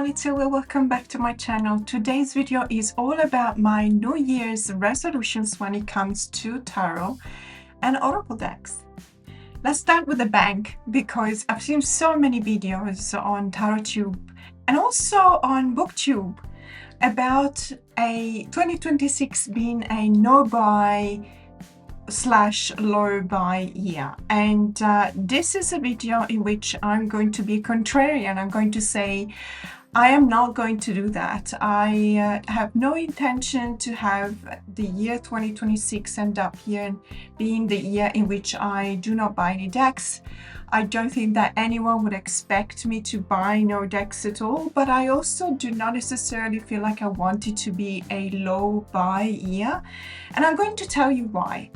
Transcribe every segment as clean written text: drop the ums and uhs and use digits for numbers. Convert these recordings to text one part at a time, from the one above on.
everyone, it's Silvia. Welcome back to my channel. Today's video is all about my New Year's resolutions when it comes to tarot and oracle decks. Let's start with a bang because I've seen so many videos on TarotTube and also on BookTube about a 2026 being a no-buy / low buy year, and this is a video in which I'm going to be contrarian. I'm going to say I am not going to do that. I have no intention to have the year 2026 end up here being the year in which I do not buy any decks. I don't think that anyone would expect me to buy no decks at all, but I also do not necessarily feel like I want it to be a low buy year, and I'm going to tell you why.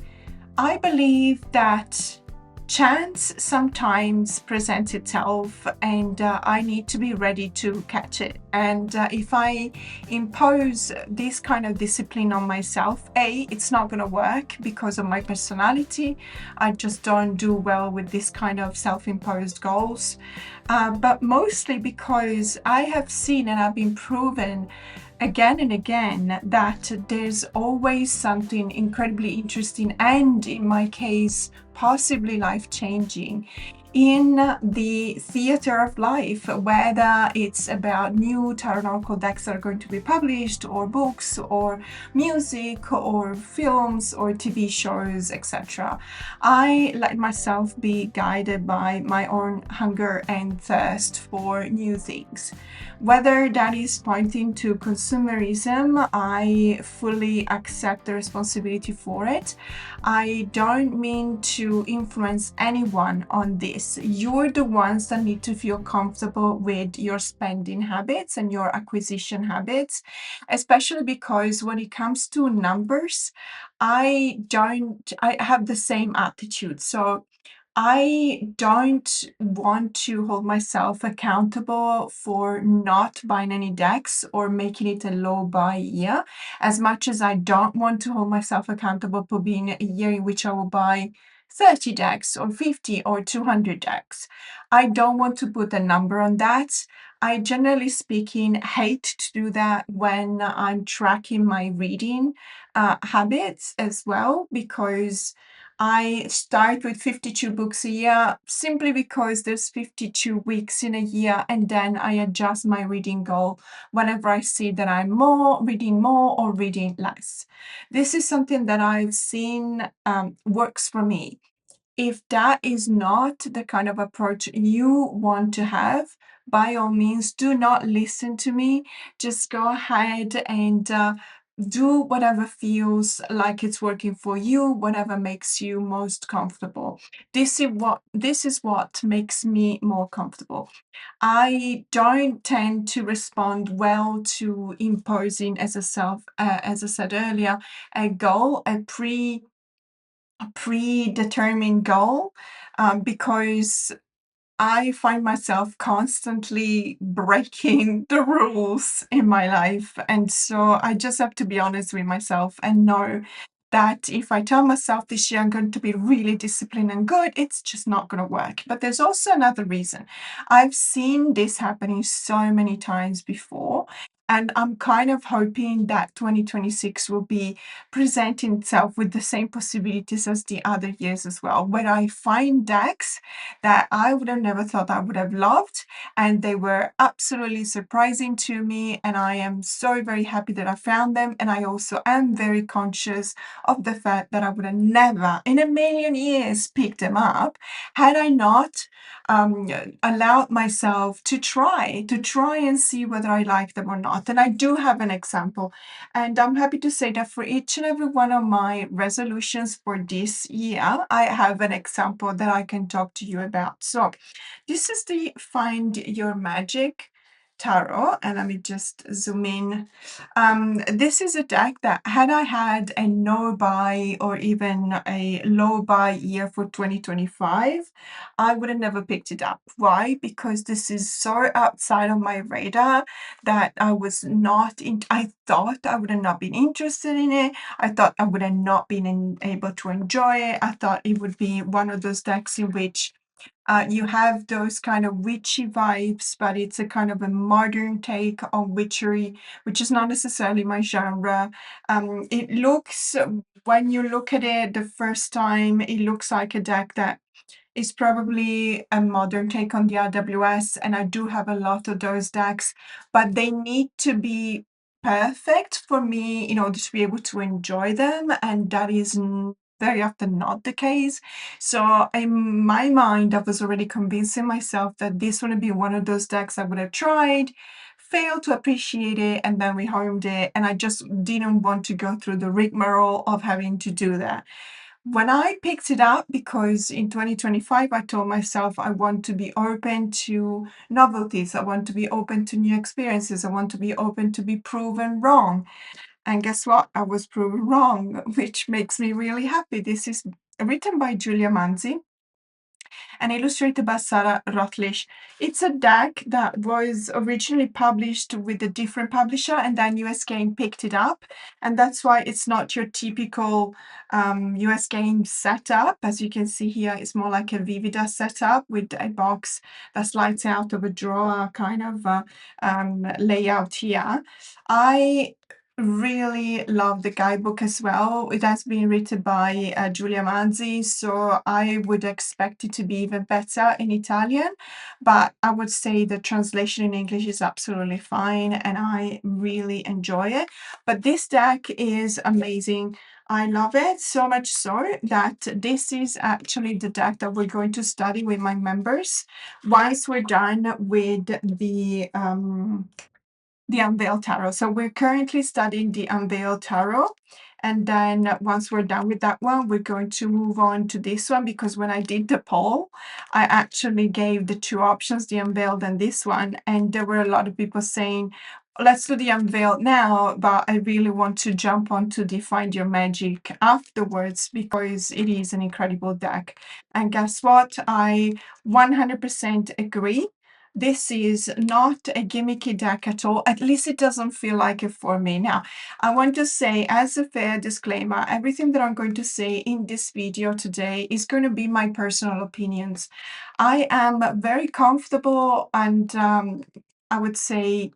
I believe that chance sometimes presents itself, and I need to be ready to catch it. And if I impose this kind of discipline on myself, it's not going to work because of my personality. I just don't do well with this kind of self-imposed goals, but mostly because I have seen and I've been proven again and again that there's always something incredibly interesting and, in my case, possibly life-changing in the theater of life, whether it's about new tarot and oracle decks that are going to be published, or books, or music, or films, or TV shows, etc. I let myself be guided by my own hunger and thirst for new things. Whether that is pointing to consumerism, I fully accept the responsibility for it. I don't mean to influence anyone on this. You're the ones that need to feel comfortable with your spending habits and your acquisition habits, especially because when it comes to numbers, I have the same attitude. So I don't want to hold myself accountable for not buying any decks or making it a low buy year, as much as I don't want to hold myself accountable for being a year in which I will buy 30 decks or 50 or 200 decks. I don't want to put a number on that. I, generally speaking, hate to do that when I'm tracking my reading habits as well, because I start with 52 books a year simply because there's 52 weeks in a year, and then I adjust my reading goal whenever I see that I'm reading more or reading less. This is something that I've seen works for me. If that is not the kind of approach you want to have, by all means, do not listen to me. Just go ahead and do whatever feels like it's working for you, whatever makes you most comfortable. This is what makes me more comfortable. I don't tend to respond well to imposing, as I said earlier, a goal, a predetermined goal, because I find myself constantly breaking the rules in my life. And so I just have to be honest with myself and know that if I tell myself this year I'm going to be really disciplined and good, it's just not going to work. But there's also another reason. I've seen this happening so many times before. And I'm kind of hoping that 2026 will be presenting itself with the same possibilities as the other years as well, where I find decks that I would have never thought I would have loved, and they were absolutely surprising to me, and I am so very happy that I found them. And I also am very conscious of the fact that I would have never in a million years picked them up had I not allowed myself to try and see whether I like them or not. And I do have an example, and I'm happy to say that for each and every one of my resolutions for this year, I have an example that I can talk to you about. So this is the Find Your Magic tarot, and let me just zoom in. This is a deck that, had I had a no buy or even a low buy year for 2025, I would have never picked it up. Why? Because this is so outside of my radar that I thought I would have not been interested in it. I thought I would have not been able to enjoy it. I thought it would be one of those decks in which You have those kind of witchy vibes, but it's a kind of a modern take on witchery, which is not necessarily my genre. It looks, when you look at it the first time, it looks like a deck that is probably a modern take on the RWS, and I do have a lot of those decks, but they need to be perfect for me in order to be able to enjoy them, and that is very often not the case. So in my mind, I was already convincing myself that this would be one of those decks I would have tried, failed to appreciate it, and then rehomed it, and I just didn't want to go through the rigmarole of having to do that. When I picked it up, because in 2025 I told myself I want to be open to novelties, I want to be open to new experiences, I want to be open to be proven wrong. And guess what? I was proven wrong, which makes me really happy. This is written by Julia Manzi and illustrated by Sarah Routledge. It's a deck that was originally published with a different publisher, and then US Game picked it up. And that's why it's not your typical US Game setup. As you can see here, it's more like a Vivida setup with a box that slides out of a drawer kind of layout here. I really love the guidebook as well. It has been written by Giulia Manzi, so I would expect it to be even better in Italian, but I would say the translation in English is absolutely fine and I really enjoy it. But this deck is amazing. I love it so much so that this is actually the deck that we're going to study with my members once we're done with the Unveiled Tarot. So we're currently studying the Unveiled Tarot. And then once we're done with that one, we're going to move on to this one, because when I did the poll, I actually gave the two options, the Unveiled and this one. And there were a lot of people saying, let's do the Unveiled now, but I really want to jump onto the Find Your Magic afterwards, because it is an incredible deck. And guess what? I 100% agree. This is not a gimmicky deck at all. At least it doesn't feel like it for me. Now, I want to say, as a fair disclaimer, everything that I'm going to say in this video today is going to be my personal opinions. I am very comfortable and I would say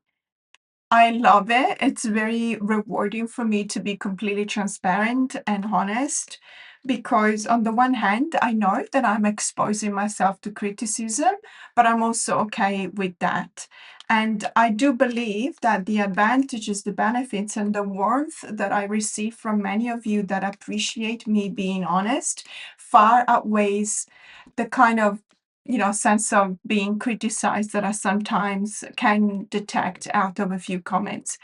I love it. It's very rewarding for me to be completely transparent and honest, because on the one hand, I know that I'm exposing myself to criticism, but I'm also okay with that. And I do believe that the advantages, the benefits, and the warmth that I receive from many of you that appreciate me being honest far outweighs the kind of sense of being criticized that I sometimes can detect out of a few comments.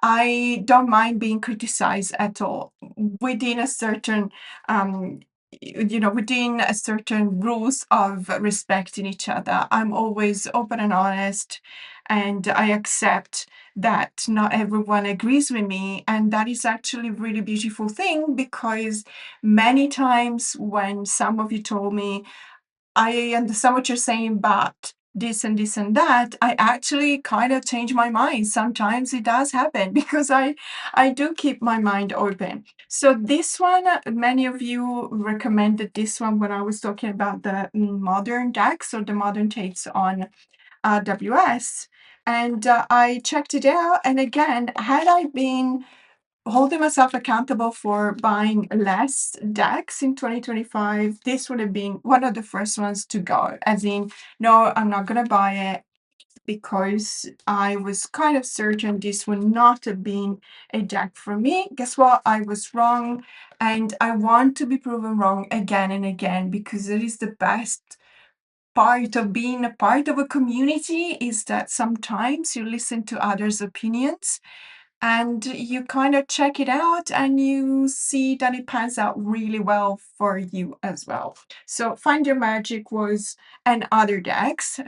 I don't mind being criticized at all within a certain within a certain rules of respecting each other. I'm always open and honest, and I accept that not everyone agrees with me, and that is actually a really beautiful thing, because many times when some of you told me, I understand what you're saying, but this and this and that, I actually kind of change my mind. Sometimes it does happen because I do keep my mind open. So this one, many of you recommended this one when I was talking about the modern decks or the modern takes on WS. And I checked it out. And again, had I been holding myself accountable for buying less decks in 2025, this would have been one of the first ones to go. As in, no, I'm not going to buy it, because I was kind of certain this would not have been a deck for me. Guess what? I was wrong. And I want to be proven wrong again and again, because it is the best part of being a part of a community, is that sometimes you listen to others' opinions and you kind of check it out and you see that it pans out really well for you as well. So Find Your Magic was, and other decks,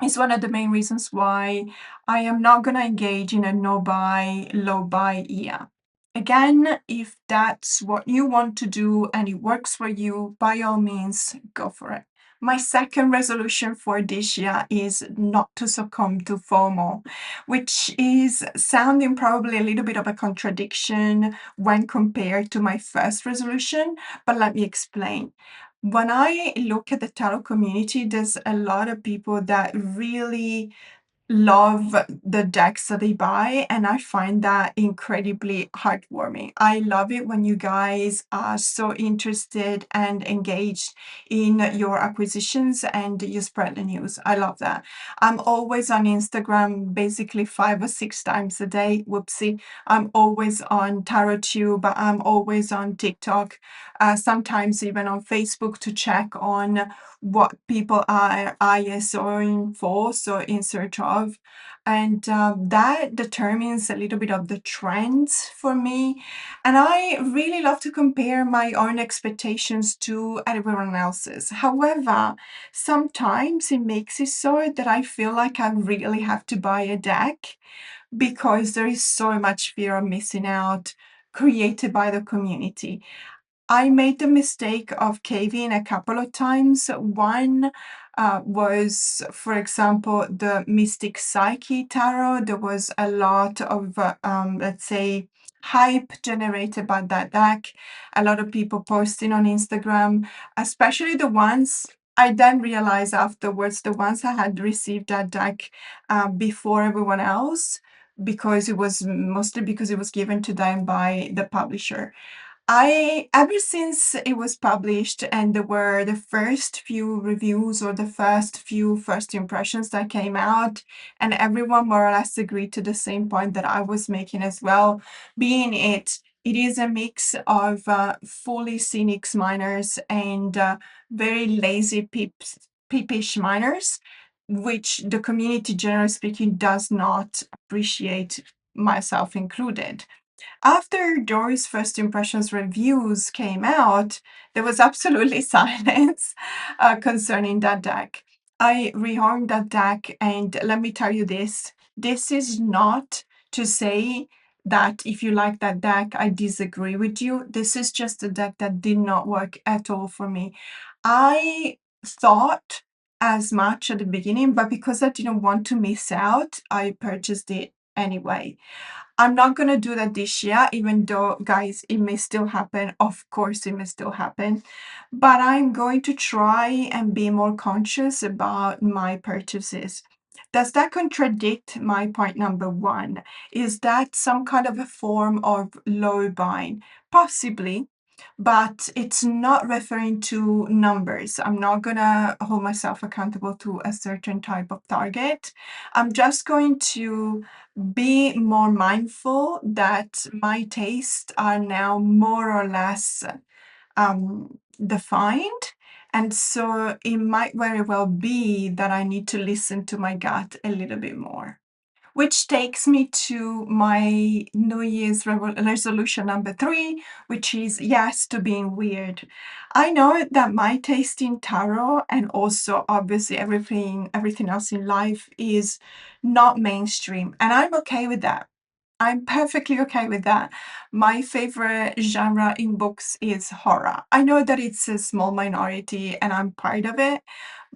is one of the main reasons why I am not going to engage in a no buy, low buy year. Again, if that's what you want to do and it works for you, by all means, go for it. My second resolution for this year is not to succumb to FOMO, which is sounding probably a little bit of a contradiction when compared to my first resolution, but let me explain. When I look at the tarot community, there's a lot of people that really love the decks that they buy, and I find that incredibly heartwarming. I love it when you guys are so interested and engaged in your acquisitions and you spread the news. I love that. I'm always on Instagram basically 5 or 6 times a day. Whoopsie. I'm always on TarotTube. I'm always on TikTok, sometimes even on Facebook to check on what people are ISOing for, so in search of. And that determines a little bit of the trends for me. And I really love to compare my own expectations to everyone else's. However, sometimes it makes it so that I feel like I really have to buy a deck because there is so much fear of missing out created by the community. I made the mistake of caving a couple of times. One was, for example, the Mystic Psyche Tarot. There was a lot of, let's say, hype generated by that deck. A lot of people posting on Instagram, especially the ones I then realized afterwards, the ones I had received that deck before everyone else, because it was mostly because it was given to them by the publisher. Ever since it was published and there were the first few reviews or the first few first impressions that came out, and everyone more or less agreed to the same point that I was making as well, being it is a mix of fully cynics miners and very lazy peepish miners, which the community, generally speaking, does not appreciate, myself included. After Dory's first impressions reviews came out, there was absolutely silence concerning that deck. I reharmed that deck, and let me tell you this is not to say that if you like that deck, I disagree with you. This is just a deck that did not work at all for me. I thought as much at the beginning, but because I didn't want to miss out, I purchased it anyway. I'm not gonna do that this year, even though, guys, it may still happen. Of course, it may still happen. But I'm going to try and be more conscious about my purchases. Does that contradict my point number one? Is that some kind of a form of low buying? Possibly, but it's not referring to numbers. I'm not gonna hold myself accountable to a certain type of target. I'm just going to be more mindful that my tastes are now more or less defined. And so it might very well be that I need to listen to my gut a little bit more. Which takes me to my New Year's resolution number three, which is yes to being weird. I know that my taste in tarot and also obviously everything else in life is not mainstream, and I'm okay with that. I'm perfectly okay with that. My favorite genre in books is horror. I know that it's a small minority and I'm part of it,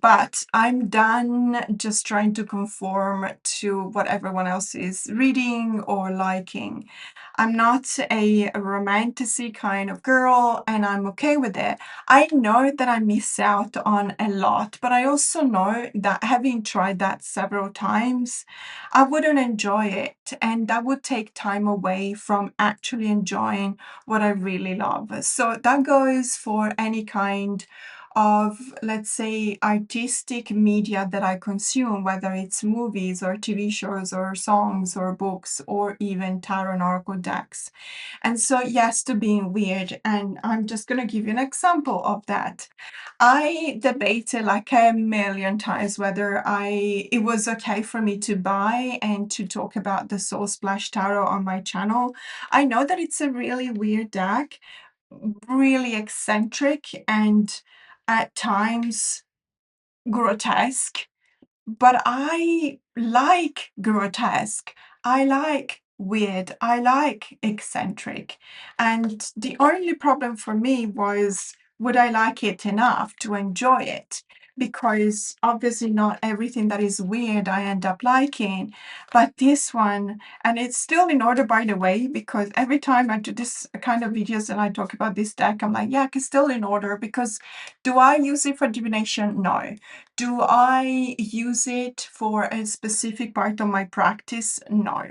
but I'm done just trying to conform to what everyone else is reading or liking. I'm not a romantasy kind of girl, and I'm okay with it. I know that I miss out on a lot, but I also know that having tried that several times, I wouldn't enjoy it, and that would take time away from actually enjoying what I really love. So that goes for any kind of, let's say, artistic media that I consume, whether it's movies or TV shows or songs or books or even tarot and oracle decks. And so, yes, to being weird. And I'm just going to give you an example of that. I debated like a million times whether it was okay for me to buy and to talk about the Soul Splash Tarot on my channel. I know that it's a really weird deck, really eccentric, and at times grotesque, but I like grotesque. I like weird. I like eccentric. And the only problem for me was, would I like it enough to enjoy it? because obviously not everything that is weird I end up liking, but this one, and it's still in order, by the way, because every time I do this kind of videos and I talk about this deck, I'm like, yeah, it's still in order, because do I use it for divination? No. Do I use it for a specific part of my practice? No.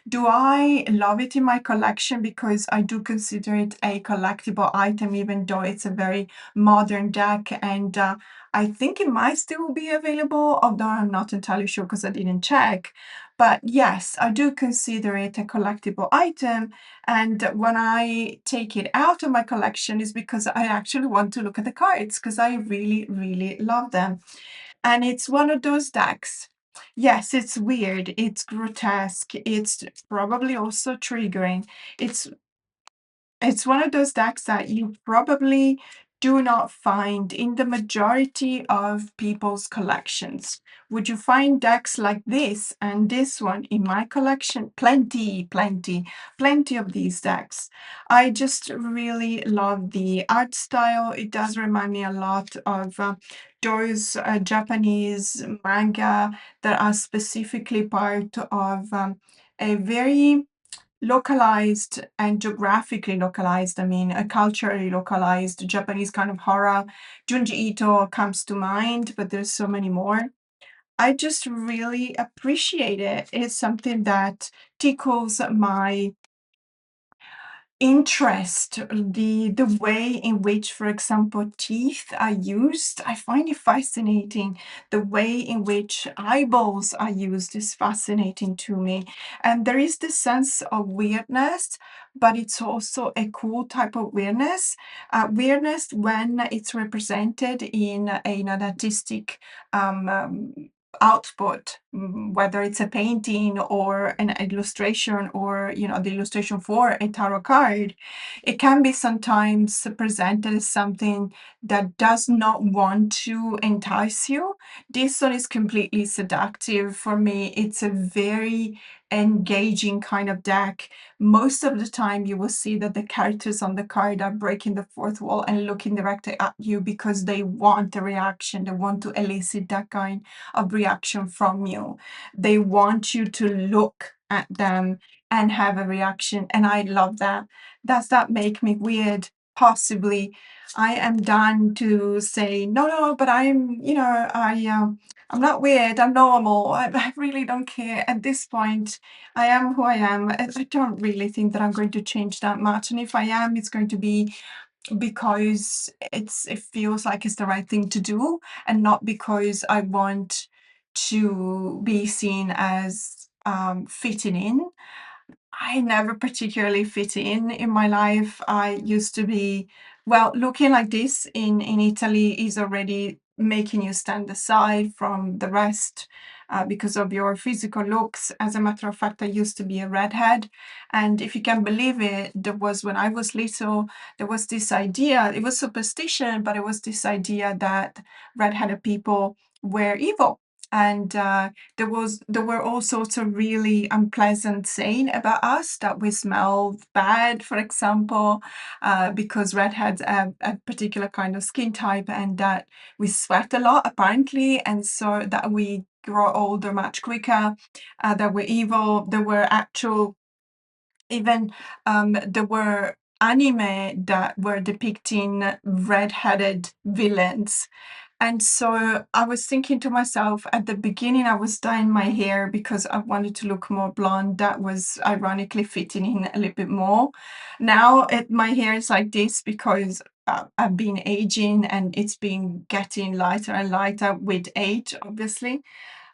Do I love it in my collection because I do consider it a collectible item, even though it's a very modern deck, and I think it might still be available, although I'm not entirely sure because I didn't check. But yes, I do consider it a collectible item. And when I take it out of my collection is because I actually want to look at the cards because I really, really love them. And it's one of those decks. Yes, it's weird, it's grotesque, it's probably also triggering. It's one of those decks that you probably do not find in the majority of people's collections. Would you find decks like this and this one in my collection? Plenty, plenty, plenty of these decks. I just really love the art style. It does remind me a lot of those Japanese manga that are specifically part of a very localized and geographically localized, I mean, a culturally localized Japanese kind of horror. Junji Ito comes to mind, but there's so many more. I just really appreciate it. It's something that tickles my interest, the way in which, for example, teeth are used. I find it fascinating. The way in which eyeballs are used is fascinating to me. And there is this sense of weirdness, but it's also a cool type of weirdness. Weirdness when it's represented in an artistic output, whether it's a painting or an illustration, or the illustration for a tarot card. It can be sometimes presented as something that does not want to entice you. This one is completely seductive for me. It's a very engaging kind of deck. Most of the time you will see that the characters on the card are breaking the fourth wall and looking directly at you because they want a reaction. They want to elicit that kind of reaction from you. They want you to look at them and have a reaction. And I love that. Does that make me weird? Possibly. I am done to say, no, no, but I'm not weird. I'm normal. I really don't care. At this point, I am who I am. I don't really think that I'm going to change that much. And if I am, it's going to be because it feels like it's the right thing to do, and not because I want to be seen as fitting in. I never particularly fit in my life. I used to be, well, looking like this in Italy is already making you stand aside from the rest because of your physical looks. As a matter of fact, I used to be a redhead. And if you can believe it, there was, when I was little, there was this idea, it was superstition, but it was this idea that redheaded people were evil. And there were all sorts of really unpleasant saying about us, that we smell bad, for example, because redheads have a particular kind of skin type, and that we sweat a lot, apparently, and so that we grow older much quicker, that we're evil. There were actual, even there were anime that were depicting red-headed villains. And so I was thinking to myself, at the beginning, I was dyeing my hair because I wanted to look more blonde. That was ironically fitting in a little bit more. Now my hair is like this because I've been aging and it's been getting lighter and lighter with age, obviously.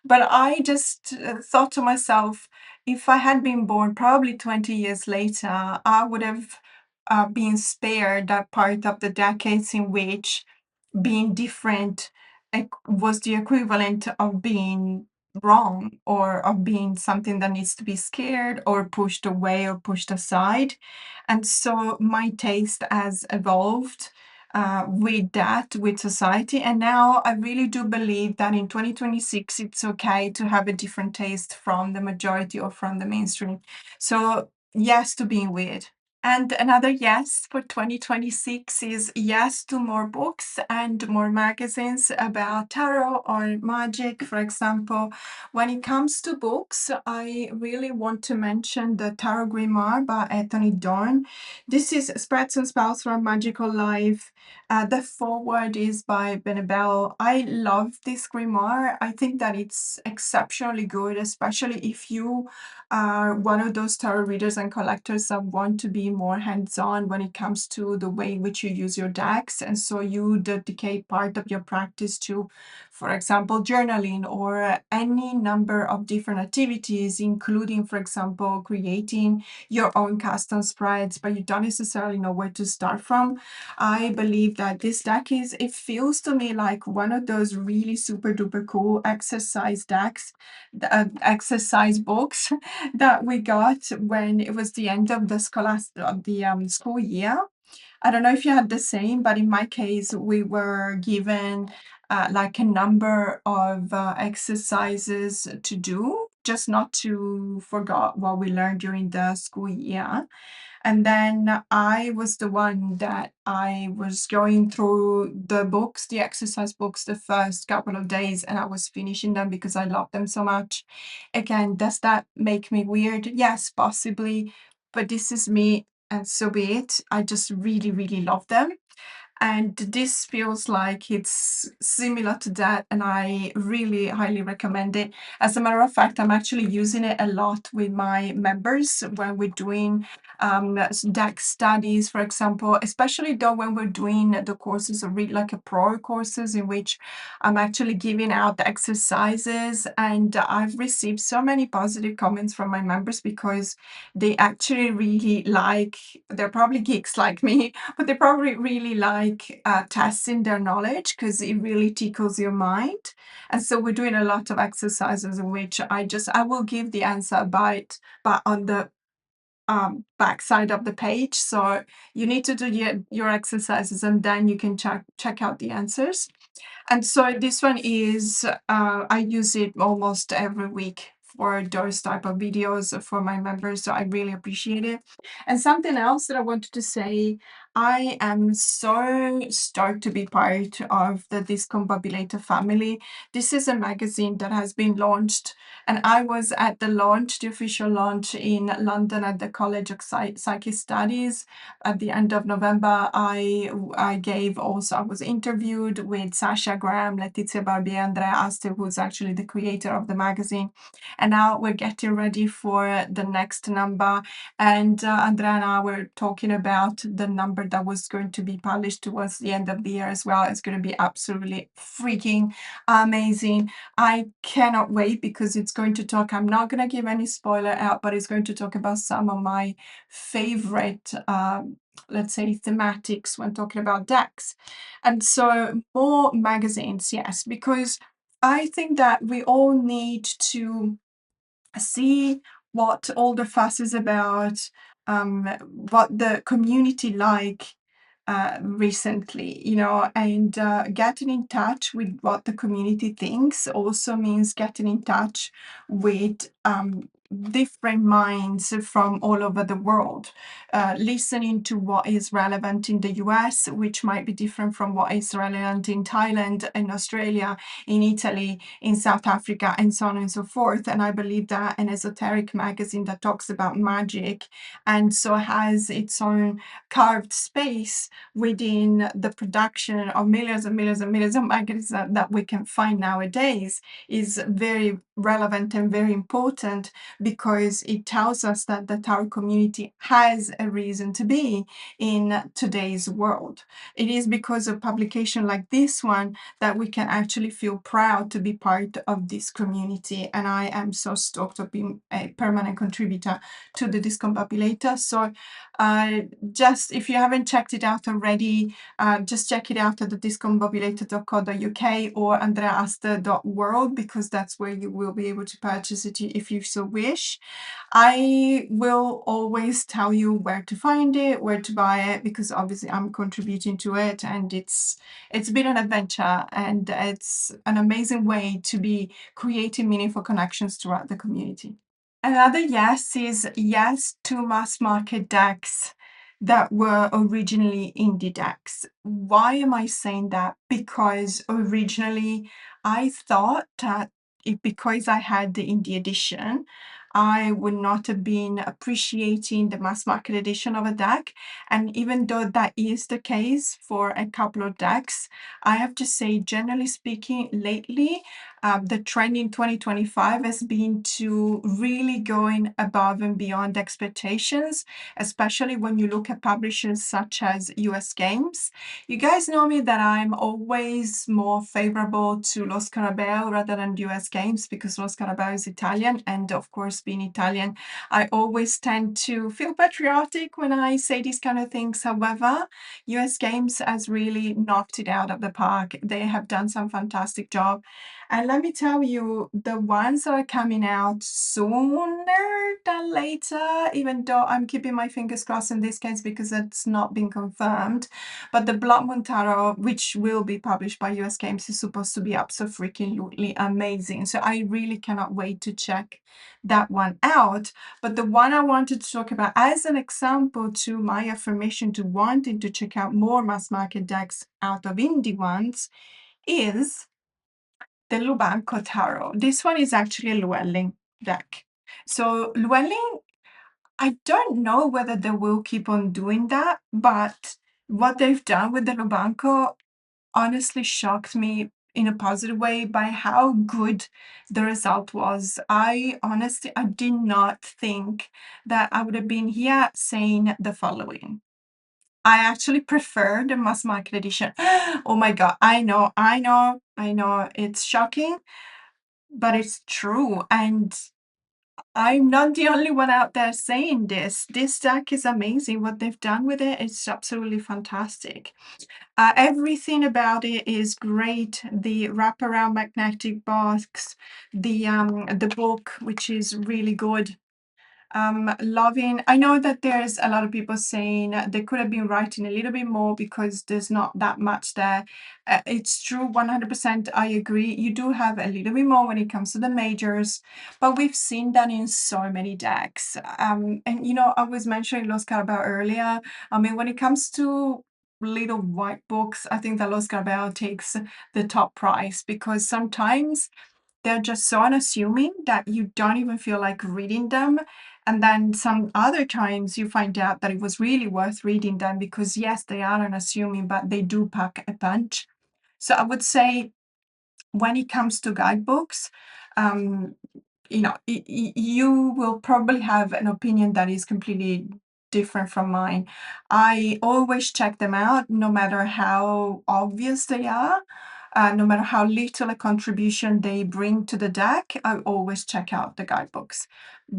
But I just thought to myself, if I had been born probably 20 years later, I would have been spared that part of the decades in which being different was the equivalent of being wrong, or of being something that needs to be scared or pushed away or pushed aside. And so my taste has evolved with that, with society. And now I really do believe that in 2026, it's okay to have a different taste from the majority or from the mainstream. So, yes to being weird. And another yes for 2026 is yes to more books and more magazines about tarot or magic. For example, when it comes to books, I really want to mention the Tarot Grimoire by Anthony Dorn. This is Spreads and Spells for a Magical Life. The foreword is by Benebell. I love this grimoire. I think that it's exceptionally good, especially if you are one of those tarot readers and collectors that want to be more hands-on when it comes to the way in which you use your decks. And so you dedicate part of your practice to, for example, journaling or any number of different activities, including, for example, creating your own custom spreads, but you don't necessarily know where to start from. I believe that this deck it feels to me like one of those really super duper cool exercise decks, exercise books that we got when it was the end of the school year. I don't know if you had the same, but in my case, we were given like a number of exercises to do, just not to forget what we learned during the school year. And then I was the one that I was going through the books, the exercise books, the first couple of days, and I was finishing them because I love them so much. Again, does that make me weird? Yes, possibly, but this is me, and so be it. I just really, really love them. And this feels like it's similar to that, and I really highly recommend it. As a matter of fact, I'm actually using it a lot with my members when we're doing deck studies, for example, especially though when we're doing the courses or read like a pro courses in which I'm actually giving out the exercises. And I've received so many positive comments from my members because they actually really like, they're probably geeks like me, but they probably really like testing their knowledge because it really tickles your mind. And so we're doing a lot of exercises in which I will give the answer but on the back side of the page. So you need to do your exercises and then you can check out the answers. And so this one is, I use it almost every week for those type of videos for my members. So I really appreciate it. And something else that I wanted to say, I am so stoked to be part of the Discombobulator family. This is a magazine that has been launched, and I was at the launch, the official launch in London at the College of Psychic Studies at the end of November. I was interviewed with Sasha Graham, Letizia Barbier, Andrea Aste, who's actually the creator of the magazine. And now we're getting ready for the next number. And Andrea and I were talking about the number that was going to be published towards the end of the year as well. It's going to be absolutely freaking amazing. I cannot wait because it's going to talk, I'm not going to give any spoiler out, but it's going to talk about some of my favorite let's say thematics when talking about decks. And so more magazines, yes, because I think that we all need to see what all the fuss is about, what the community like recently, and getting in touch with what the community thinks also means getting in touch with different minds from all over the world, listening to what is relevant in the US, which might be different from what is relevant in Thailand, in Australia, in Italy, in South Africa, and so on and so forth. And I believe that an esoteric magazine that talks about magic and so has its own carved space within the production of millions and millions and millions of magazines that we can find nowadays is very relevant and very important, because it tells us that the tarot community has a reason to be in today's world. It is because of publication like this one that we can actually feel proud to be part of this community. And I am so stoked to be a permanent contributor to the Discombobulator. So just if you haven't checked it out already, just check it out at the discombobulator.co.uk or andreaaster.world, because that's where you will be able to purchase it if you so wish. I will always tell you where to find it, where to buy it, because obviously I'm contributing to it, and it's been an adventure, and it's an amazing way to be creating meaningful connections throughout the community. Another yes is yes to mass market decks. that were originally indie decks. Why am I saying that? Because originally I thought that because I had the indie edition, I would not have been appreciating the mass market edition of a deck. And even though that is the case for a couple of decks, I have to say, generally speaking, lately, the trend in 2025 has been to really going above and beyond expectations, especially when you look at publishers such as US Games. You guys know me that I'm always more favorable to Lo Scarabeo rather than US Games because Lo Scarabeo is Italian. And of course, being Italian, I always tend to feel patriotic when I say these kind of things. However, US Games has really knocked it out of the park. They have done some fantastic job. And let me tell you, the ones that are coming out sooner than later, even though I'm keeping my fingers crossed in this case because it's not been confirmed, but the Blood Moon Tarot, which will be published by US Games, is supposed to be absolutely amazing. So I really cannot wait to check that one out. But the one I wanted to talk about as an example to my affirmation to wanting to check out more mass market decks out of indie ones is the Lubanco Tarot. This one is actually a Llewellyn deck. So Llewellyn, I don't know whether they will keep on doing that, but what they've done with the Lubanco honestly shocked me in a positive way by how good the result was. I did not think that I would have been here saying the following. I actually prefer the mass market edition. Oh my God, I know, it's shocking, but it's true. And I'm not the only one out there saying this. This deck is amazing. What they've done with it is absolutely fantastic. Everything about it is great. The wraparound magnetic box, the book, which is really good. Loving. I know that there's a lot of people saying they could have been writing a little bit more because there's not that much there. It's true, 100%. I agree. You do have a little bit more when it comes to the majors, but we've seen that in so many decks. And I was mentioning Los Carabao earlier. I mean, when it comes to little white books, I think that Los Carabao takes the top prize because sometimes they're just so unassuming that you don't even feel like reading them. And then some other times you find out that it was really worth reading them because, yes, they are unassuming, but they do pack a punch. So I would say when it comes to guidebooks, um, you will probably have an opinion that is completely different from mine. I always check them out, no matter how obvious they are. No matter how little a contribution they bring to the deck, I always check out the guidebooks.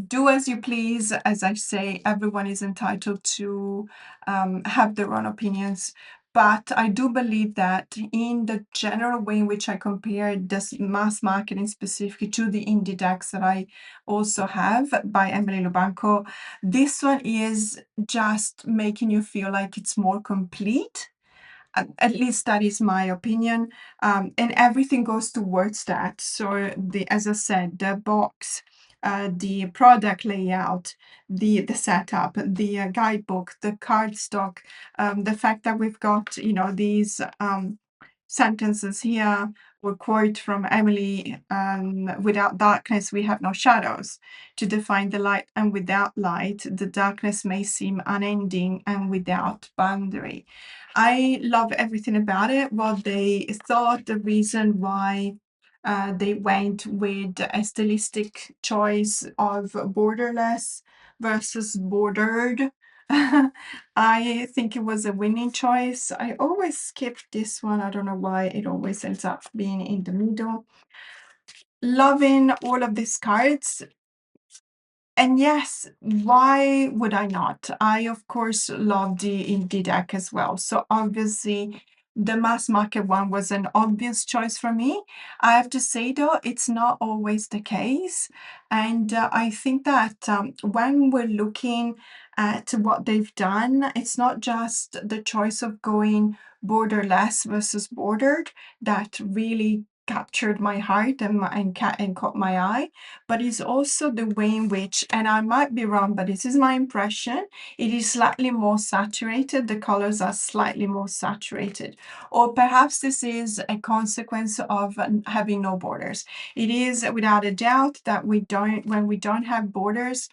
Do as you please. As I say, everyone is entitled to have their own opinions. But I do believe that in the general way in which I compare this mass marketing specifically to the indie decks that I also have by Emily Lubanco, this one is just making you feel like it's more complete. At least that is my opinion. And everything goes towards that. So as I said, the box, the product layout, the setup, the guidebook, the cardstock, the fact that we've got these sentences here were quote from Emily, without darkness we have no shadows. To define the light, and without light the darkness may seem unending and without boundary. I love everything about it. What they thought, the reason why they went with a stylistic choice of borderless versus bordered. I think it was a winning choice. I always skip this one. I don't know why it always ends up being in the middle. Loving all of these cards. And yes, why would I not? I, of course, love the indie deck as well. So obviously, the mass market one was an obvious choice for me. I have to say, though, it's not always the case. And I think that when we're looking at what they've done, it's not just the choice of going borderless versus bordered that really captured my heart and caught my eye, but it's also the way in which, and I might be wrong, but this is my impression, it is slightly more saturated. The colors are slightly more saturated, or perhaps this is a consequence of having no borders. It is without a doubt that when we don't have borders,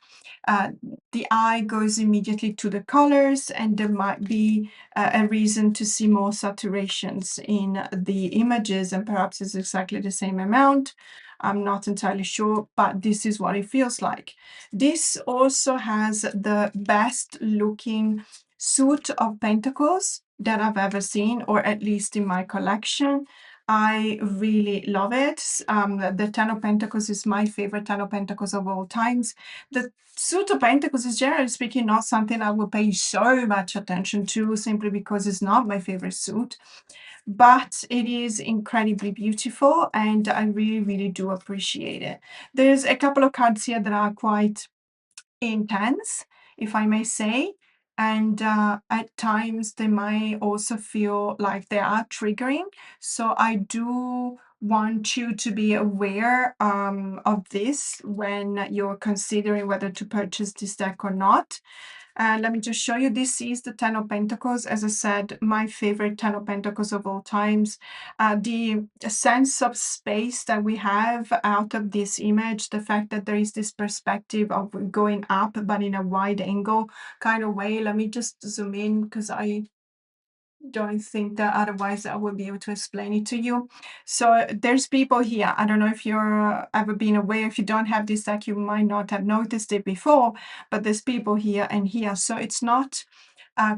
uh, the eye goes immediately to the colors, and there might be a reason to see more saturations in the images, and perhaps it's exactly the same amount. I'm not entirely sure, but this is what it feels like. This also has the best looking suit of pentacles that I've ever seen, or at least in my collection. I really love it. The Ten of Pentacles is my favorite Ten of Pentacles of all times. The suit of Pentacles is, generally speaking, not something I will pay so much attention to, simply because it's not my favorite suit, but it is incredibly beautiful and I really, really do appreciate it. There's a couple of cards here that are quite intense, if I may say, and at times they might also feel like they are triggering. So I do want you to be aware of this when you're considering whether to purchase this deck or not. Let me just show you. This is the Ten of Pentacles. As I said, my favorite Ten of Pentacles of all times. The sense of space that we have out of this image, the fact that there is this perspective of going up, but in a wide angle kind of way. Let me just zoom in because I don't think that otherwise I will be able to explain it to you. So there's people here. I don't know if you're ever been aware. If you don't have this deck, you might not have noticed it before, but there's people here and here. So it's not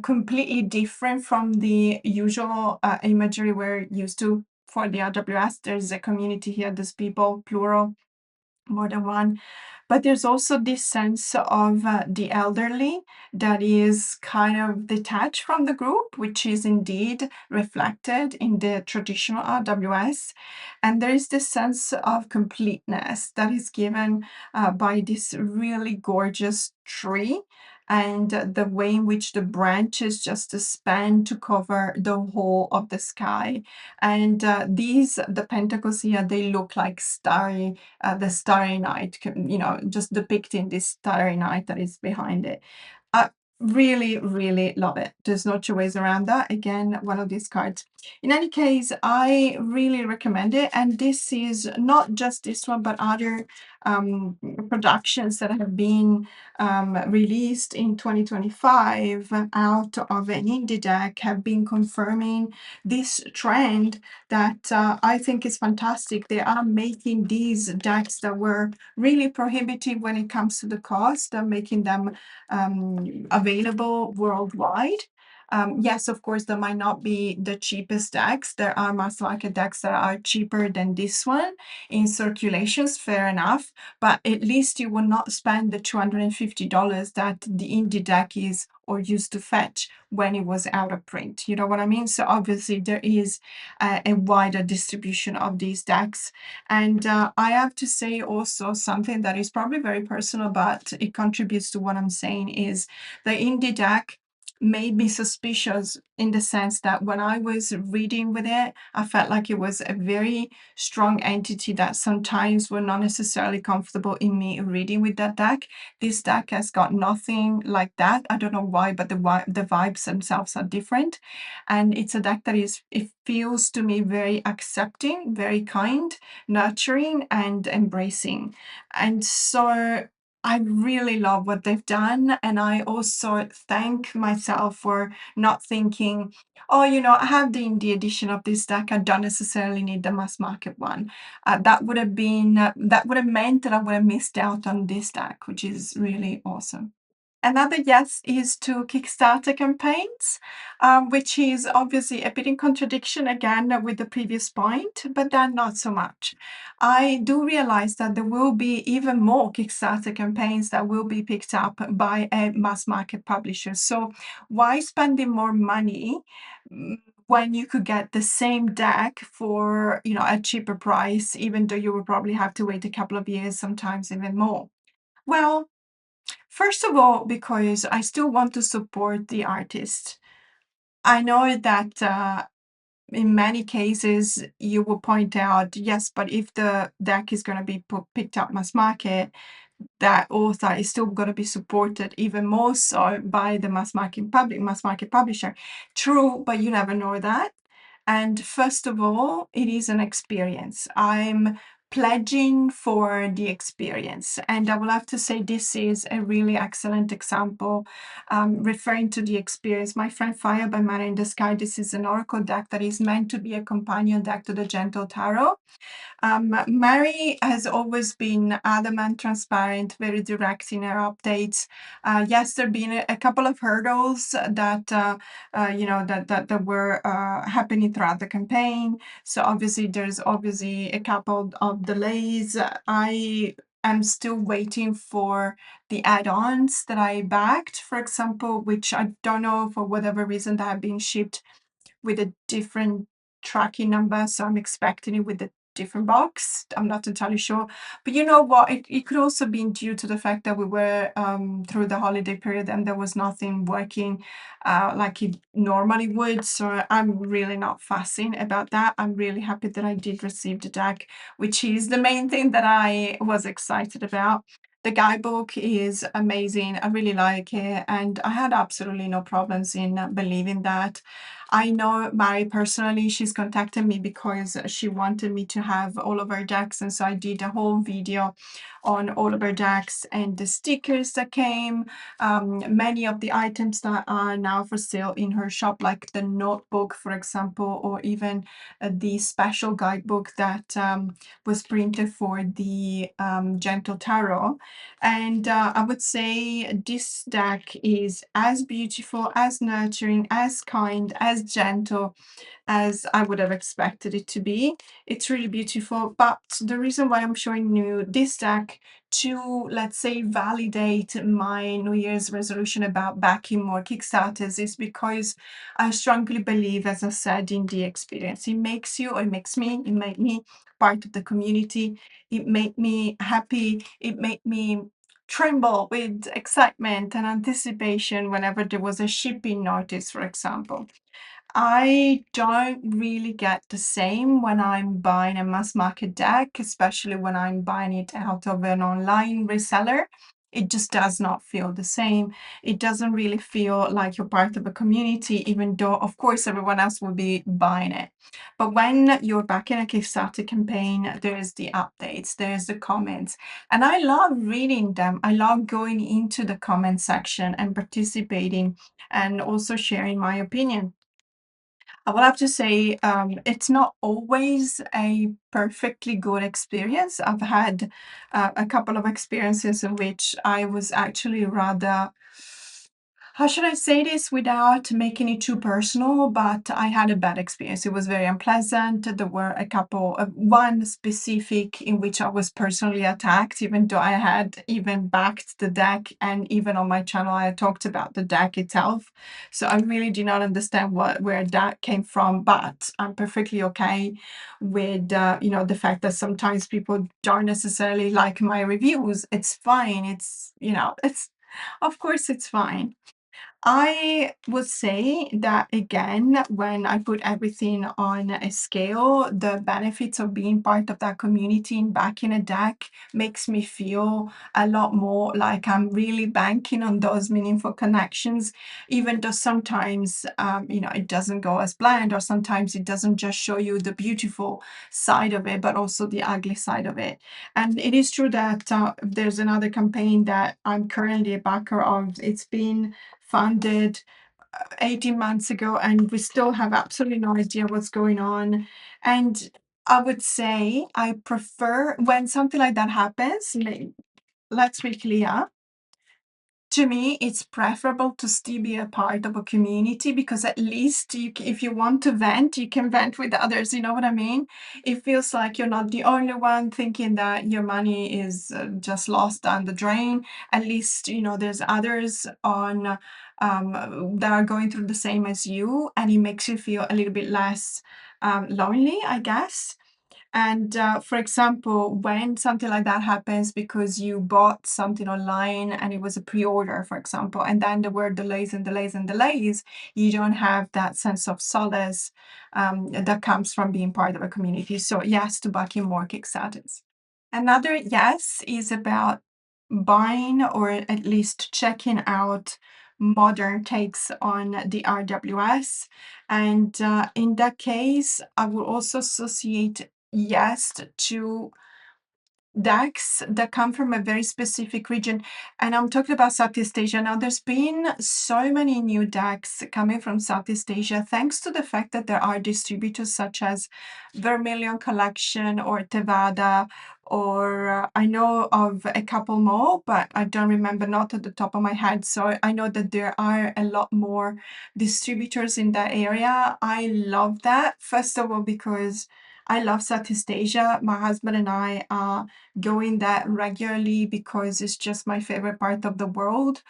completely different from the usual imagery we're used to for the RWS. There's a community here. There's people, plural, more than one. But there's also this sense of the elderly that is kind of detached from the group, which is indeed reflected in the traditional RWS. And there is this sense of completeness that is given by this really gorgeous tree, and the way in which the branches just span to cover the whole of the sky. And the pentacles here, they look like the starry night, just depicting this starry night that is behind it. I really, really love it. There's no two ways around that. Again, one of these cards. In any case, I really recommend it. And this is not just this one, but other productions that have been released in 2025 out of an indie deck have been confirming this trend that I think is fantastic. They are making these decks that were really prohibitive when it comes to the cost. They're making them available worldwide. Yes, of course, there might not be the cheapest decks. There are most likely decks that are cheaper than this one in circulations, fair enough, but at least you will not spend the $250 that the indie deck is or used to fetch when it was out of print. You know what I mean? So obviously there is a wider distribution of these decks. And I have to say also something that is probably very personal, but it contributes to what I'm saying, is the indie deck made me suspicious in the sense that when I was reading with it, I felt like it was a very strong entity that sometimes were not necessarily comfortable in me reading with that deck. This deck has got nothing like that. I don't know why, but the vibes themselves are different. And it's a deck that it feels to me very accepting, very kind, nurturing, and embracing. And so I really love what they've done. And I also thank myself for not thinking, oh, I have the indie edition of this deck. I don't necessarily need the mass market one. That would have meant that I would have missed out on this deck, which is really awesome. Another yes is to Kickstarter campaigns, which is obviously a bit in contradiction again with the previous point, but then not so much. I do realize that there will be even more Kickstarter campaigns that will be picked up by a mass market publisher. So why spending more money when you could get the same deck for a cheaper price, even though you will probably have to wait a couple of years, sometimes even more? Well, first of all, because I still want to support the artist. I know that in many cases, you will point out, yes, but if the deck is going to be picked up mass market, that author is still going to be supported even more so by the mass market publisher. True, but you never know that. And first of all, it is an experience. I'm pledging for the experience. And I will have to say, this is a really excellent example. Referring to the experience, my friend Fire by Mana in the Sky, this is an oracle deck that is meant to be a companion deck to the Gentle Tarot. Mary has always been adamant, transparent, very direct in her updates. Yes, there have been a couple of hurdles that that were happening throughout the campaign. So obviously, there's obviously a couple of delays. I am still waiting for the add-ons that I backed, for example, which I don't know for whatever reason that have been shipped with a different tracking number. So I'm expecting it with a different box. I'm not entirely sure. But you know what? It could also be due to the fact that we were through the holiday period and there was nothing working like it normally would. So I'm really not fussing about that. I'm really happy that I did receive the deck, which is the main thing that I was excited about. The guidebook is amazing. I really like it. And I had absolutely no problems in believing that. I know Mary personally, she's contacted me because she wanted me to have all of her decks. And so I did a whole video on all of her decks and the stickers that came, many of the items that are now for sale in her shop, like the notebook, for example, or even the special guidebook that was printed for the Gentle Tarot. And I would say this deck is as beautiful, as nurturing, as kind, as gentle as I would have expected it to be. It's really beautiful. But the reason why I'm showing you this deck to, let's say, validate my New Year's resolution about backing more Kickstarters is because I strongly believe, as I said, in the experience. It makes you, or it makes me, it made me part of the community. It made me happy. It made me tremble with excitement and anticipation whenever there was a shipping notice, for example. I don't really get the same when I'm buying a mass market deck, especially when I'm buying it out of an online reseller. It just does not feel the same. It doesn't really feel like you're part of a community, even though, of course, everyone else will be buying it. But when you're back in a Kickstarter campaign, there's the updates, there's the comments, and I love reading them. I love going into the comment section and participating and also sharing my opinion. I will have to say, it's not always a perfectly good experience. I've had a couple of experiences in which I was actually rather, how should I say this without making it too personal? But I had a bad experience. It was very unpleasant. There were a couple of one specific in which I was personally attacked, even though I had even backed the deck, and even on my channel I talked about the deck itself. So I really do not understand where that came from, but I'm perfectly okay with the fact that sometimes people don't necessarily like my reviews. It's fine. It's of course it's fine. I would say that again, when I put everything on a scale, the benefits of being part of that community and backing a deck makes me feel a lot more like I'm really banking on those meaningful connections, even though sometimes, it doesn't go as planned, or sometimes it doesn't just show you the beautiful side of it, but also the ugly side of it. And it is true that there's another campaign that I'm currently a backer of. It's been funded 18 months ago, and we still have absolutely no idea what's going on. And I would say I prefer when something like that happens, let's be clear, to me, it's preferable to still be a part of a community, because at least if you want to vent, you can vent with others. You know what I mean? It feels like you're not the only one thinking that your money is just lost down the drain. At least, there's others on that are going through the same as you, and it makes you feel a little bit less lonely, I guess. And for example, when something like that happens because you bought something online and it was a pre-order, for example, and then there were delays and delays and delays, you don't have that sense of solace that comes from being part of a community. So yes to backing more Kickstarters. Another yes is about buying or at least checking out modern takes on the RWS. And in that case, I will also associate yes to decks that come from a very specific region. And I'm talking about Southeast Asia. Now, there's been so many new decks coming from Southeast Asia, thanks to the fact that there are distributors such as Vermilion Collection or Tevada, or I know of a couple more, but I don't remember, not at the top of my head. So I know that there are a lot more distributors in that area. I love that, first of all, because I love Southeast Asia. My husband and I are going that regularly because it's just my favorite part of the world.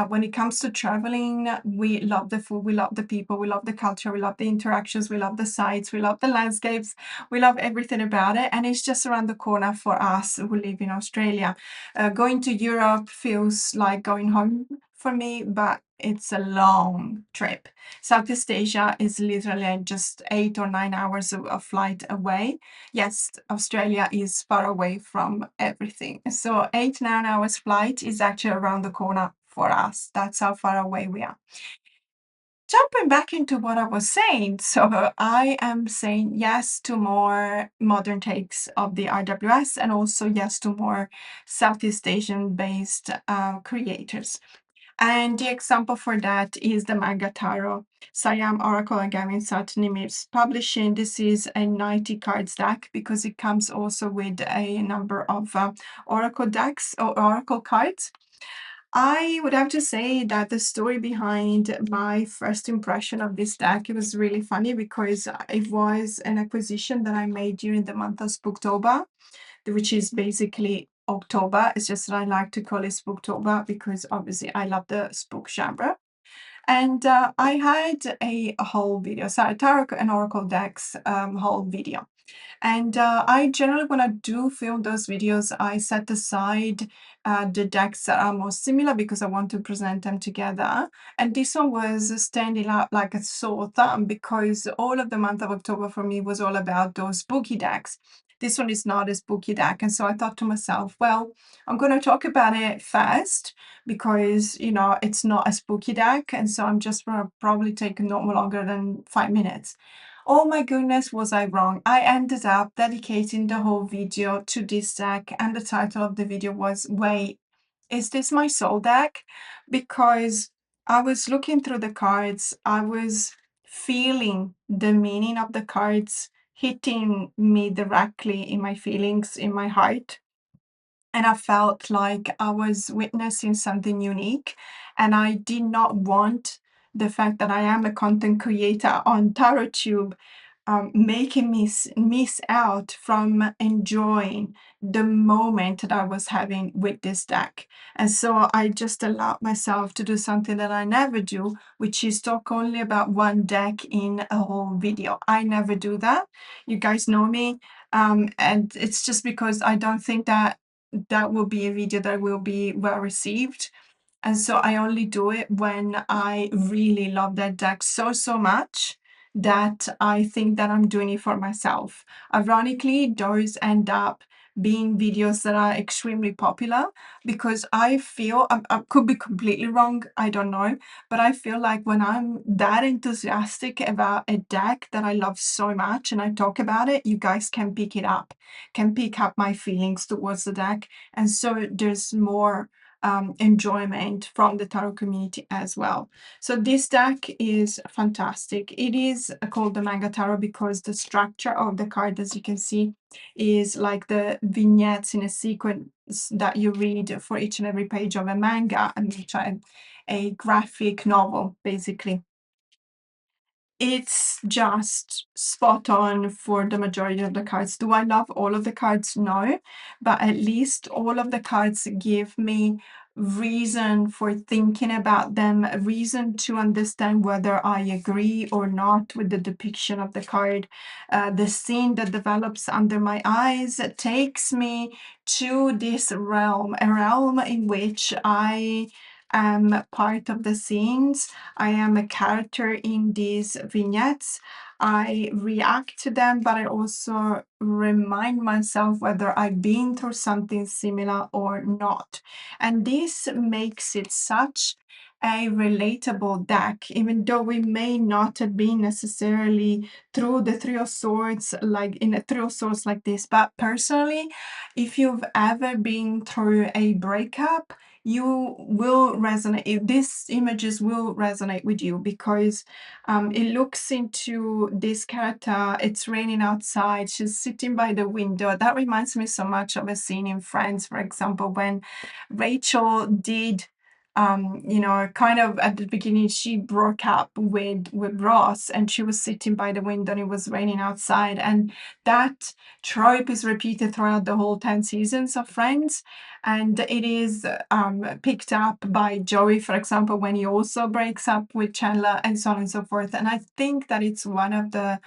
When it comes to traveling, we love the food, we love the people, we love the culture, we love the interactions, we love the sights, we love the landscapes, we love everything about it. And it's just around the corner for us who live in Australia. Going to Europe feels like going home for me, but it's a long trip. Southeast Asia is literally just 8 or 9 hours of flight away. Yes, Australia is far away from everything. So 8, 9 hours flight is actually around the corner for us. That's how far away we are. Jumping back into what I was saying, so I am saying yes to more modern takes of the RWS and also yes to more Southeast Asian based creators. And the example for that is the Manga Tarot. Siam Oracle and Gavin Satnim's publishing. This is a 90 cards deck because it comes also with a number of Oracle decks or Oracle cards. I would have to say that the story behind my first impression of this deck, it was really funny because it was an acquisition that I made during the month of Spooktober, which is basically October. It's just that I like to call it Spooktober because obviously I love the spook genre. And I had a whole video, so tarot and oracle decks whole video. And I generally, when I do film those videos, I set aside the decks that are most similar because I want to present them together. And this one was standing out like a sore thumb because all of the month of October for me was all about those spooky decks. This one is not a spooky deck. And so I thought to myself, well, I'm going to talk about it first because, you know, it's not a spooky deck. And so I'm just going to probably take no longer than 5 minutes. Oh my goodness, was I wrong? I ended up dedicating the whole video to this deck, and the title of the video was, Wait, is this my soul deck? Because I was looking through the cards, I was feeling the meaning of the cards hitting me directly in my feelings, in my heart. And I felt like I was witnessing something unique. And I did not want the fact that I am a content creator on TarotTube making me miss out from enjoying the moment that I was having with this deck. And so I just allowed myself to do something that I never do, which is talk only about one deck in a whole video. I never do that. You guys know me. And it's just because I don't think that that will be a video that will be well received. And so I only do it when I really love that deck so, so much that I think that I'm doing it for myself. Ironically, those end up being videos that are extremely popular because I feel, I could be completely wrong, I don't know, but I feel like when I'm that enthusiastic about a deck that I love so much and I talk about it, you guys can pick it up, can pick up my feelings towards the deck. And so there's more enjoyment from the tarot community as well. So this deck is fantastic. It is called the Manga Tarot because the structure of the card, as you can see, is like the vignettes in a sequence that you read for each and every page of a manga, and which are a graphic novel, basically. It's just spot on for the majority of the cards. Do I love all of the cards? No, but at least all of the cards give me reason for thinking about them, a reason to understand whether I agree or not with the depiction of the card. The scene that develops under my eyes takes me to this realm, a realm in which I am part of the scenes. I am a character in these vignettes. I react to them, but I also remind myself whether I've been through something similar or not. And this makes it such a relatable deck, even though we may not have been necessarily through the Three of Swords, like in a Three of Swords like this. But personally, if you've ever been through a breakup, you will resonate. These images will resonate with you because it looks into this character. It's raining outside. She's sitting by the window. That reminds me so much of a scene in Friends, for example, when Rachel did, kind of at the beginning, she broke up with Ross, and she was sitting by the window, and it was raining outside. And that trope is repeated throughout the whole 10 seasons of Friends. And it is picked up by Joey, for example, when he also breaks up with Chandler, and so on and so forth. And I think that it's one of the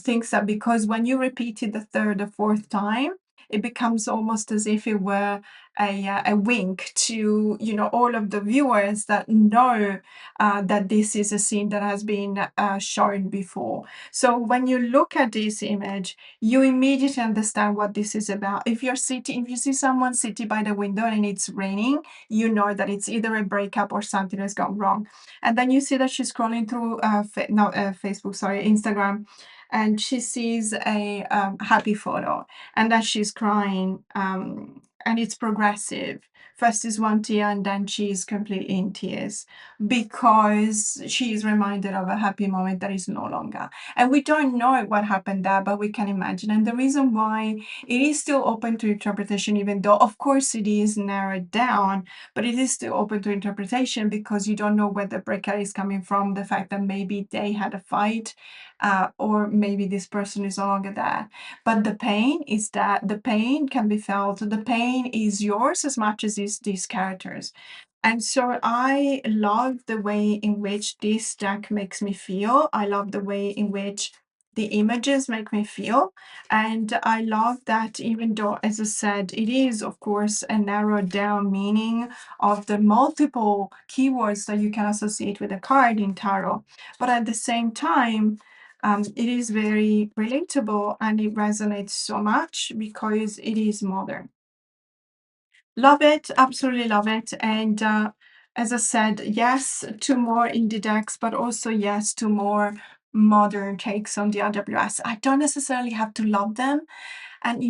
things that, because when you repeat it the third or fourth time, it becomes almost as if it were a wink to all of the viewers that know that this is a scene that has been shown before. So when you look at this image, you immediately understand what this is about. If you see someone sitting by the window and it's raining, you know that it's either a breakup or something has gone wrong. And then you see that she's scrolling through Facebook, sorry, Instagram, and she sees a happy photo, and then she's crying, and it's progressive. First is one tear, and then she's completely in tears because she is reminded of a happy moment that is no longer. And we don't know what happened there, but we can imagine. And the reason why it is still open to interpretation, even though, of course, it is narrowed down, but it is still open to interpretation because you don't know where the breakup is coming from, the fact that maybe they had a fight, or maybe this person is no longer there. But the pain is that the pain can be felt. The pain is yours as much as is these characters. And so I love the way in which this deck makes me feel. I love the way in which the images make me feel. And I love that, even though, as I said, it is, of course, a narrowed down meaning of the multiple keywords that you can associate with a card in tarot. But at the same time, it is very relatable and it resonates so much because it is modern. Love it, absolutely love it. And as I said, yes to more indie decks, but also yes to more modern takes on the RWS. I don't necessarily have to love them. And,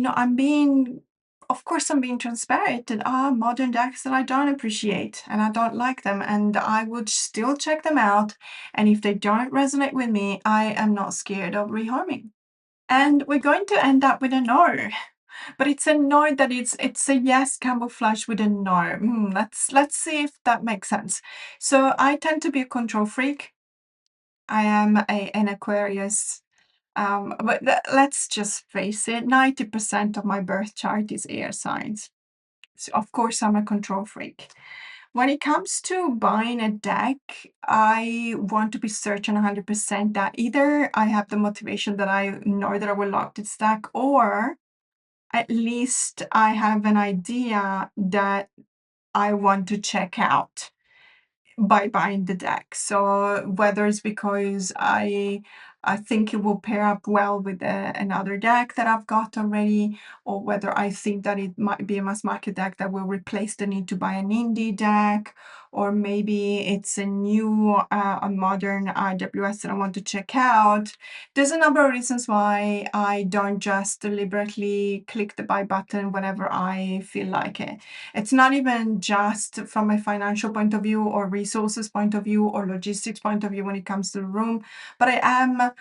of course, I'm being transparent. There are modern decks that I don't appreciate and I don't like them, and I would still check them out. And if they don't resonate with me, I am not scared of rehoming. And we're going to end up with a no. But it's a no that it's a yes camouflage with a no. Let's see if that makes sense. So I tend to be a control freak. I am an Aquarius. But let's just face it, 90% of my birth chart is air signs. So of course I'm a control freak. When it comes to buying a deck, I want to be certain 100% that either I have the motivation that I know that I will lock this deck, or at least I have an idea that I want to check out by buying the deck. So whether it's because I think it will pair up well with another deck that I've got already, or whether I think that it might be a mass market deck that will replace the need to buy an indie deck, or maybe it's a new a modern IWS that I want to check out. There's a number of reasons why I don't just deliberately click the buy button whenever I feel like it. It's not even just from a financial point of view or resources point of view or logistics point of view when it comes to the room, but I am,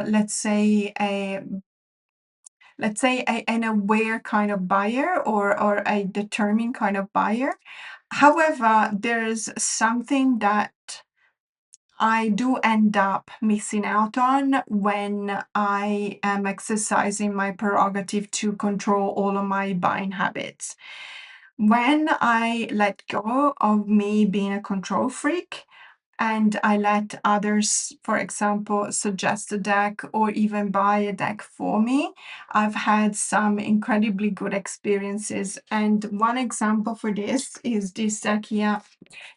let's say, an aware kind of buyer, or a determined kind of buyer. However, there's something that I do end up missing out on when I am exercising my prerogative to control all of my buying habits. When I let go of me being a control freak and I let others, for example, suggest a deck or even buy a deck for me, I've had some incredibly good experiences. And one example for this is this deck here.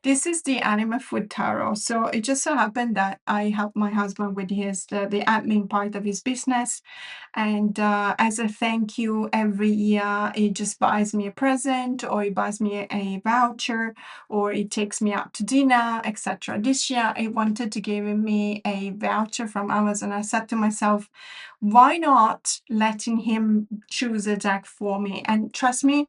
This is the Anima Food Tarot. So it just so happened that I helped my husband with the admin part of his business. And as a thank you, every year he just buys me a present, or he buys me a voucher, or he takes me out to dinner, etc. This year he wanted to give me a voucher from Amazon. I said to myself, why not letting him choose a deck for me? And trust me,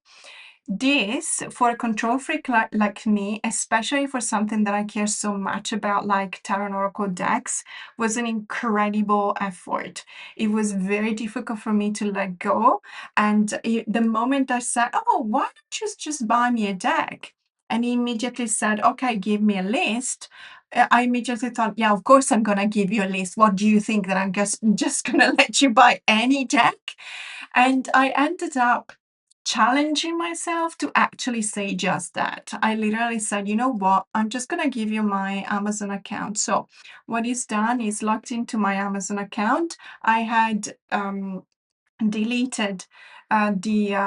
this, for a control freak like me, especially for something that I care so much about, like Tarot and Oracle decks, was an incredible effort. It was very difficult for me to let go. And the moment I said, oh, why don't you just buy me a deck? And he immediately said, okay, give me a list. I immediately thought, yeah, of course I'm gonna give you a list. What do you think, that I'm just gonna let you buy any deck? And I ended up challenging myself to actually say just that. I literally said, you know what, I'm just going to give you my Amazon account. So, what is done is logged into my Amazon account. I had deleted the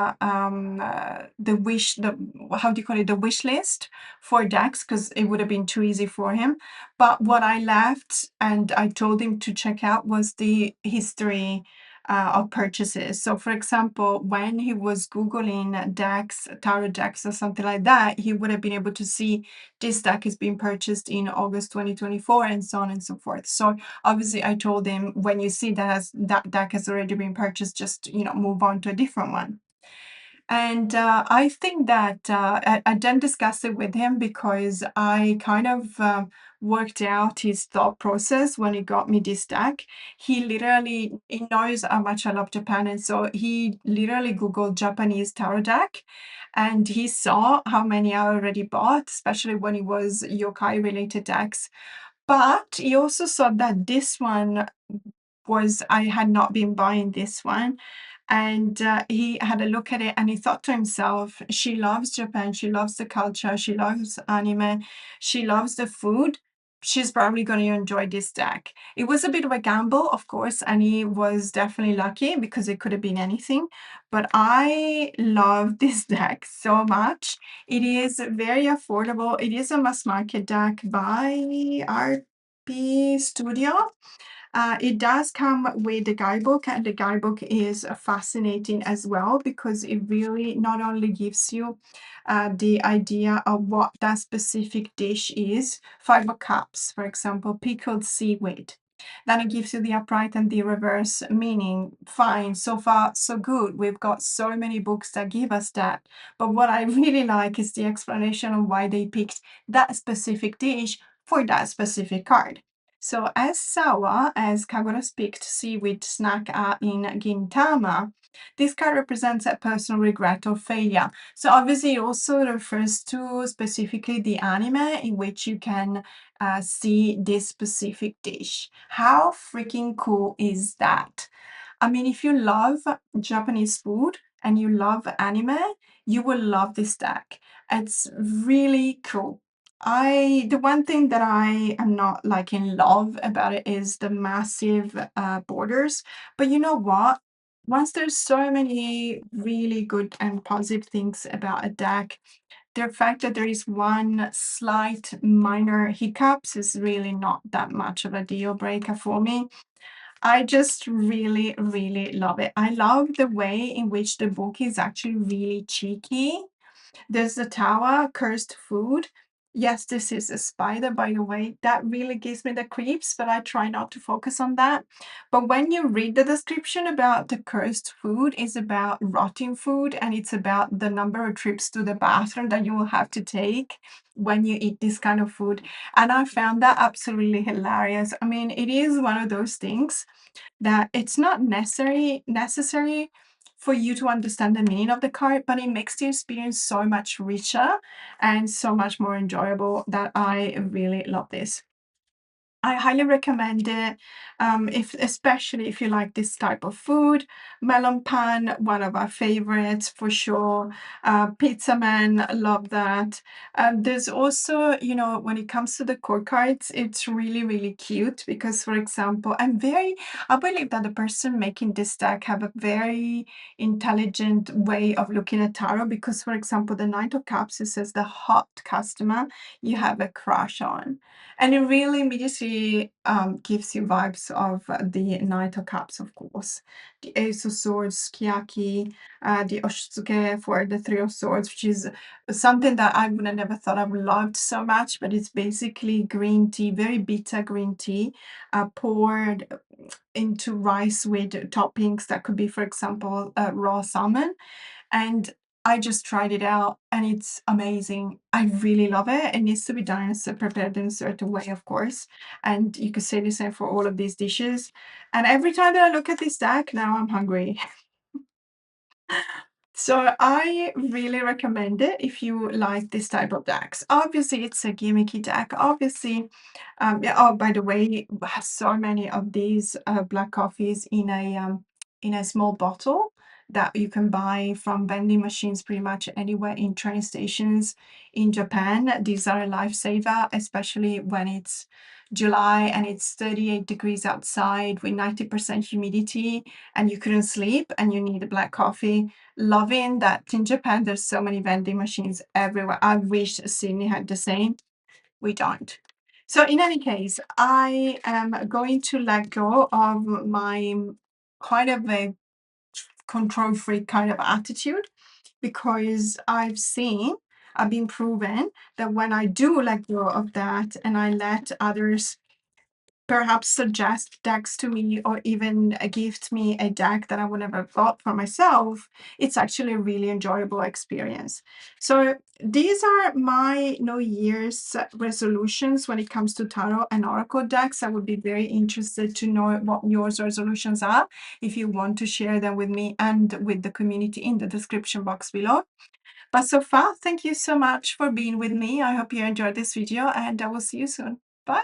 wish the how do you call it, the wish list for Dax, because it would have been too easy for him. But what I left and I told him to check out was the history of purchases. So for example, when he was googling Dax, tarot Dax or something like that, he would have been able to see this deck is being purchased in August 2024 and so on and so forth. So obviously I told him, when you see that deck has already been purchased, just move on to a different one. And I think that I didn't discuss it with him because I kind of worked out his thought process when he got me this deck. He knows how much I love Japan, and so he literally Googled Japanese tarot deck, and he saw how many I already bought, especially when it was yokai related decks. But he also saw that this one was I had not been buying this one. And he had a look at it and he thought to himself, she loves Japan, she loves the culture, she loves anime, she loves the food. She's probably going to enjoy this deck. It was a bit of a gamble, of course, and he was definitely lucky because it could have been anything. But I love this deck so much. It is very affordable. It is a mass market deck by RP Studio. It does come with the guidebook, and the guidebook is fascinating as well because it really not only gives you the idea of what that specific dish is, 5 cups, for example, pickled seaweed. Then it gives you the upright and the reverse meaning. Fine, so far so good. We've got so many books that give us that. But what I really like is the explanation of why they picked that specific dish for that specific card. So as sour as Kagura's picked seaweed snack are in Gintama, this card represents a personal regret or failure. So obviously it also refers to specifically the anime in which you can see this specific dish. How freaking cool is that? I mean, if you love Japanese food and you love anime, you will love this deck. It's really cool. The one thing that I am not like in love about it is the massive borders. But you know what? Once there's so many really good and positive things about a deck, the fact that there is one slight minor hiccups is really not that much of a deal breaker for me. I just really, really love it. I love the way in which the book is actually really cheeky. There's the tower, cursed food. Yes, this is a spider, by the way. That really gives me the creeps, but I try not to focus on that. But when you read the description about the cursed food, it's about rotting food and it's about the number of trips to the bathroom that you will have to take when you eat this kind of food. And I found that absolutely hilarious. I mean, it is one of those things that it's not necessary for you to understand the meaning of the card, but it makes the experience so much richer and so much more enjoyable that I really love this. I highly recommend it, if especially if you like this type of food. Melon pan, one of our favorites for sure. Pizza Man, love that. There's also, you know, when it comes to the core cards, it's really, really cute because, for example, I believe that the person making this deck have a very intelligent way of looking at tarot because, for example, the Knight of Cups, it says the hot customer you have a crush on. And it really immediately gives you vibes of the Knight of Cups, of course. The Ace of Swords, Kiaki, the Oshitsuke for the Three of Swords, which is something that I would have never thought I would loved so much, but it's basically green tea, very bitter green tea, poured into rice with toppings that could be, for example, raw salmon. And I just tried it out and it's amazing. I really love it. It needs to be done prepared in a certain way, of course. And you could say the same for all of these dishes. And every time that I look at this deck, now I'm hungry. So I really recommend it if you like this type of decks. Obviously, it's a gimmicky deck. Obviously, yeah. Oh, by the way, we have so many of these black coffees in a small bottle that you can buy from vending machines pretty much anywhere in train stations in Japan. These are a lifesaver, especially when it's July and it's 38 degrees outside with 90% humidity and you couldn't sleep and you need a black coffee. Loving that in Japan there's so many vending machines everywhere. I wish Sydney had the same. We don't. So in any case, I am going to let go of my quite of a control freak kind of attitude because I've been proven that when I do let go of that and I let others perhaps suggest decks to me or even gift me a deck that I would never got for myself, it's actually a really enjoyable experience. So these are my New Year's resolutions when it comes to tarot and oracle decks. I would be very interested to know what yours resolutions are if you want to share them with me and with the community in the description box below. But so far, thank you so much for being with me. I hope you enjoyed this video and I will see you soon. Bye.